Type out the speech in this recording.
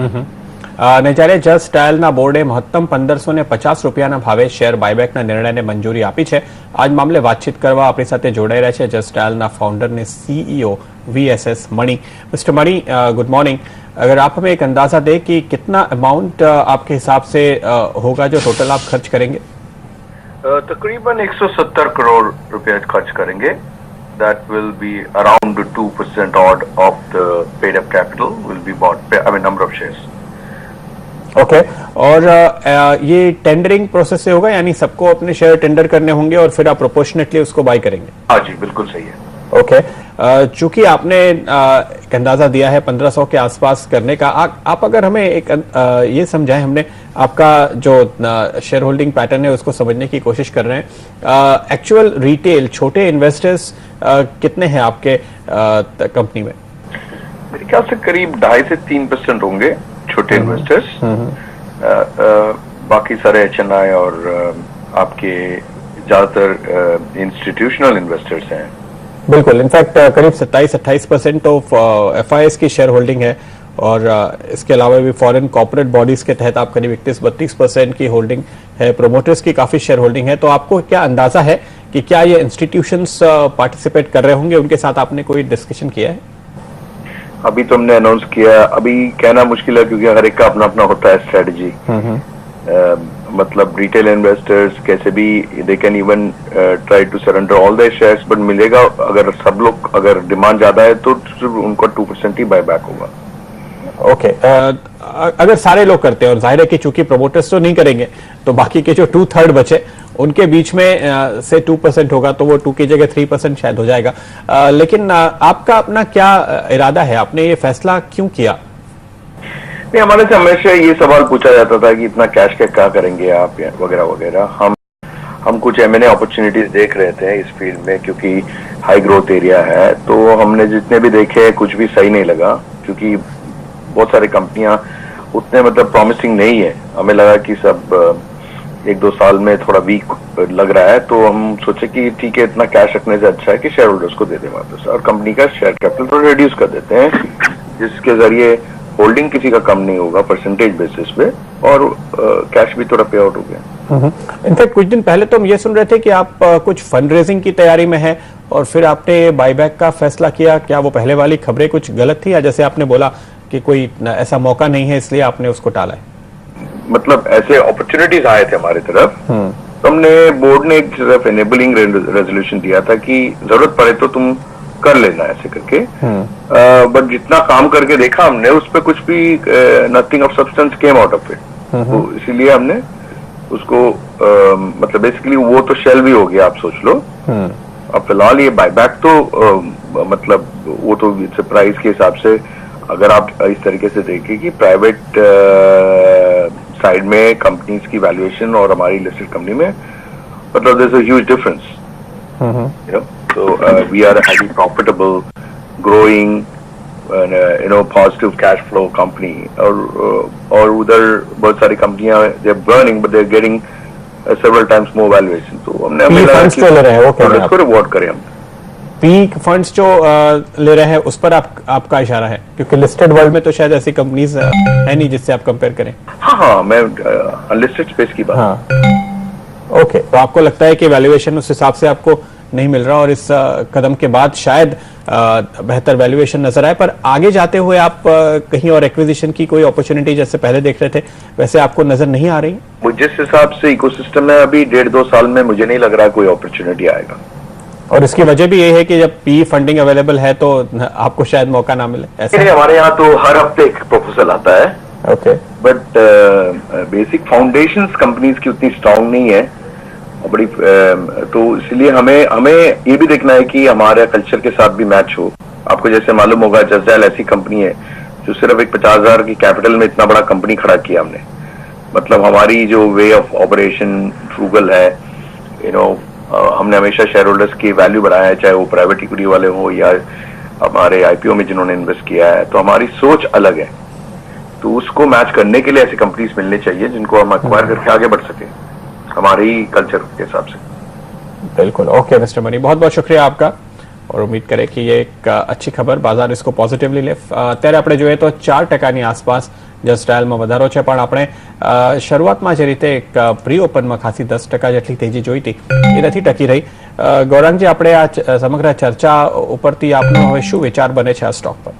ને જ્યારે જસ્ટ સ્ટાઇલના બોર્ડે મહત્તમ 1550 રૂપિયાના ભાવે શેર બાયબેકના નિર્ણયને મંજૂરી આપી છે। આજ મામલે વાતચીત કરવા આપણી સાથે જોડાઈ રહ્યા છે જસ્ટ સ્ટાઇલના फाउंडर ने सीईओ VSS मणि। मिस्टर मणि, गुड मॉर्निंग। अगर आप हमें एक अंदाजा दें कि कितना अमाउंट आपके हिसाब से होगा जो टोटल आप खर्च करेंगे? तकरीबन 170 करोड़ रुपए खर्च करेंगे। That will be around 2% odd of the paid up capital will be bought, I mean number of shares. Okay और ये टेंडरिंग प्रोसेस से होगा, यानी सबको अपने शेयर टेंडर करने होंगे और फिर आप प्रोपोर्शनेटली उसको बाय करेंगे? हाँ जी, बिल्कुल सही है। ओके, चूंकि आपने एक अंदाजा दिया है 1500 के आसपास करने का, आप अगर हमें एक ये समझाएं, हमने आपका जो शेयर होल्डिंग पैटर्न है उसको समझने की कोशिश कर रहे हैं। एक्चुअल रिटेल छोटे इन्वेस्टर्स कितने हैं आपके कंपनी में? मेरे ख्याल से करीब 2.5 से 3% होंगे छोटे इन्वेस्टर्स। बाकी सारे HNI और आपके ज्यादातर इंस्टीट्यूशनल इन्वेस्टर्स हैं। बिल्कुल, इनफैक्ट करीब 27-28% ऑफ FIS की शेयर होल्डिंग है और इसके अलावा भी फॉरेन कॉर्पोरेट बॉडीज के तहत आप करीब 31-32% की होल्डिंग है। प्रोमोटर्स की काफी शेयर होल्डिंग है। तो आपको क्या अंदाजा है कि क्या ये इंस्टीट्यूशंस पार्टिसिपेट कर रहे होंगे? उनके साथ आपने कोई डिस्कशन किया है? अभी तो हमने अनाउंस किया, अभी कहना मुश्किल है क्योंकि हर एक का अपना अपना होता है स्ट्रेटजी। मतलब रिटेल इन्वेस्टर्स कैसे भी they can even try to surrender all the shares, but मिलेगा अगर सब लोग, अगर डिमांड ज्यादा है तो उनको 2% ही बाय बैक होगा। ओके, अगर सारे लोग करते हैं, और जाहिर है कि चूंकि प्रोमोटर्स तो नहीं करेंगे तो बाकी के जो 2/3 बचे उनके बीच में से 2% होगा तो वो 2 की जगह 3% शायद हो जाएगा। लेकिन आपका अपना क्या इरादा है? आपने ये फैसला क्यों किया? नहीं, हमारे से हमेशा ये सवाल पूछा जाता था कि इतना कैश का क्या करेंगे आप वगैरह वगैरह। हम कुछ M&A अपॉर्चुनिटीज देख रहे थे इस फील्ड में क्योंकि हाई ग्रोथ एरिया है। तो हमने जितने भी देखे कुछ भी सही नहीं लगा क्योंकि बहुत सारी कंपनियां उतने मतलब प्रॉमिसिंग नहीं है। हमें लगा कि सब 1-2 साल में थोड़ा वीक लग रहा है, तो हम सोचे कि ठीक है, इतना कैश रखने से अच्छा है कि शेयर होल्डर्स को दे दें वापस और कंपनी का शेयर कैपिटल थोड़ा रिड्यूस कर देते हैं, जिसके जरिए होल्डिंग किसी का कम नहीं होगा परसेंटेज बेसिस पे और कैश भी थोड़ा पे आउट हो गया। इनफैक्ट कुछ दिन पहले तो हम ये सुन रहे थे कि आप कुछ फंड रेजिंग की तैयारी में है और फिर आपने बायबैक का फैसला किया। क्या वो पहले वाली खबरें कुछ गलत थी, या जैसे आपने बोला कि कोई ऐसा मौका नहीं है इसलिए आपने उसको टाला है? मतलब ऐसे अपॉर्चुनिटीज आए थे हमारी तरफ, तो हमने बोर्ड ने एक सिर्फ एनेबलिंग रेजोल्यूशन दिया था कि जरूरत पड़े तो तुम कर लेना ऐसे करके। बट जितना काम करके देखा हमने उस पर कुछ भी nothing of substance came out of it. तो इसीलिए हमने उसको मतलब बेसिकली वो तो शेल भी हो गया, आप सोच लो। अब फिलहाल ये बायबैक तो मतलब वो तो प्राइस के हिसाब से अगर आप इस तरीके से देखें कि प्राइवेट साइड में कंपनीज की वैल्यूएशन और हमारी लिस्टेड कंपनी में मतलब there is a huge difference, you know. So we are a highly profitable, growing, positive cash flow company. और उधर बहुत सारी कंपनियां they're burning but they're getting several times more valuation. तो हमने फंड्स जो ले रहे हैं वो उसको रिवॉर्ड करें हम। पीक फंड्स जो ले रहे हैं उस पर आपका इशारा है, क्योंकि लिस्टेड वर्ल्ड में तो शायद ऐसी कंपनीज है नहीं जिससे आप कंपेयर करें। हाँ, मैं अनलिस्टेड स्पेस की बात। हाँ, ओके। तो आपको लगता है कि वैल्यूएशन उस हिसाब से आपको नहीं मिल रहा और इस कदम के बाद शायद बेहतर वैल्यूएशन नजर आए, पर आगे जाते हुए आप कहीं और एक्विजिशन की कोई अपॉर्चुनिटी जैसे पहले देख रहे थे वैसे आपको नजर नहीं आ रही? जिस हिसाब से इकोसिस्टम है अभी 1.5-2 साल में मुझे नहीं लग रहा कोई अपॉर्चुनिटी आएगा। और इसकी वजह भी ये है कि जब पी फंडिंग अवेलेबल है तो आपको शायद मौका ना मिले, ऐसा? हमारे यहाँ तो हर हफ्ते एक प्रपोजल आता है। Okay, but basic foundations companies की उतनी स्ट्रांग नहीं है बड़ी, तो इसलिए हमें ये भी देखना है कि हमारे कल्चर के साथ भी मैच हो। आपको जैसे मालूम होगा जस्डाइल ऐसी कंपनी है जो सिर्फ एक 50,000 की कैपिटल में इतना बड़ा कंपनी खड़ा किया हमने। मतलब हमारी जो वे ऑफ ऑपरेशन फ्रूगल है, हमने हमेशा शेयर होल्डर्स की वैल्यू बढ़ाया है, चाहे वो प्राइवेट इक्विटी वाले हो या हमारे IPO में जिन्होंने इन्वेस्ट किया है। तो हमारी सोच अलग है, तो उसको मैच करने के लिए ऐसी कंपनीज मिलनी चाहिए जिनको हम एक्वायर करके आगे बढ़ सके हमारी कल्चर के हिसाब से। बिल्कुल, ओके मिस्टर मणि, बहुत बहुत शुक्रिया आपका और उम्मीद करें कि ये एक अच्छी खबर बाजार इसको पॉजिटिवली ले। અત્યારે આપણે જોઈએ તો 4% ની આસપાસ જસ્ટ ડાયલમાં વધારો છે, પણ આપણે શરૂઆતમાં જે રીતે એક પ્રી ઓપનમાં ખાસી 10% જેટલી તેજી જોઈ હતી એ નથી ટકી રહી. ગૌરાંગજી, આપણે આ સમગ્ર ચર્ચા ઉપરથી આપનો હવે શું વિચાર બને છે આ સ્ટોક પર?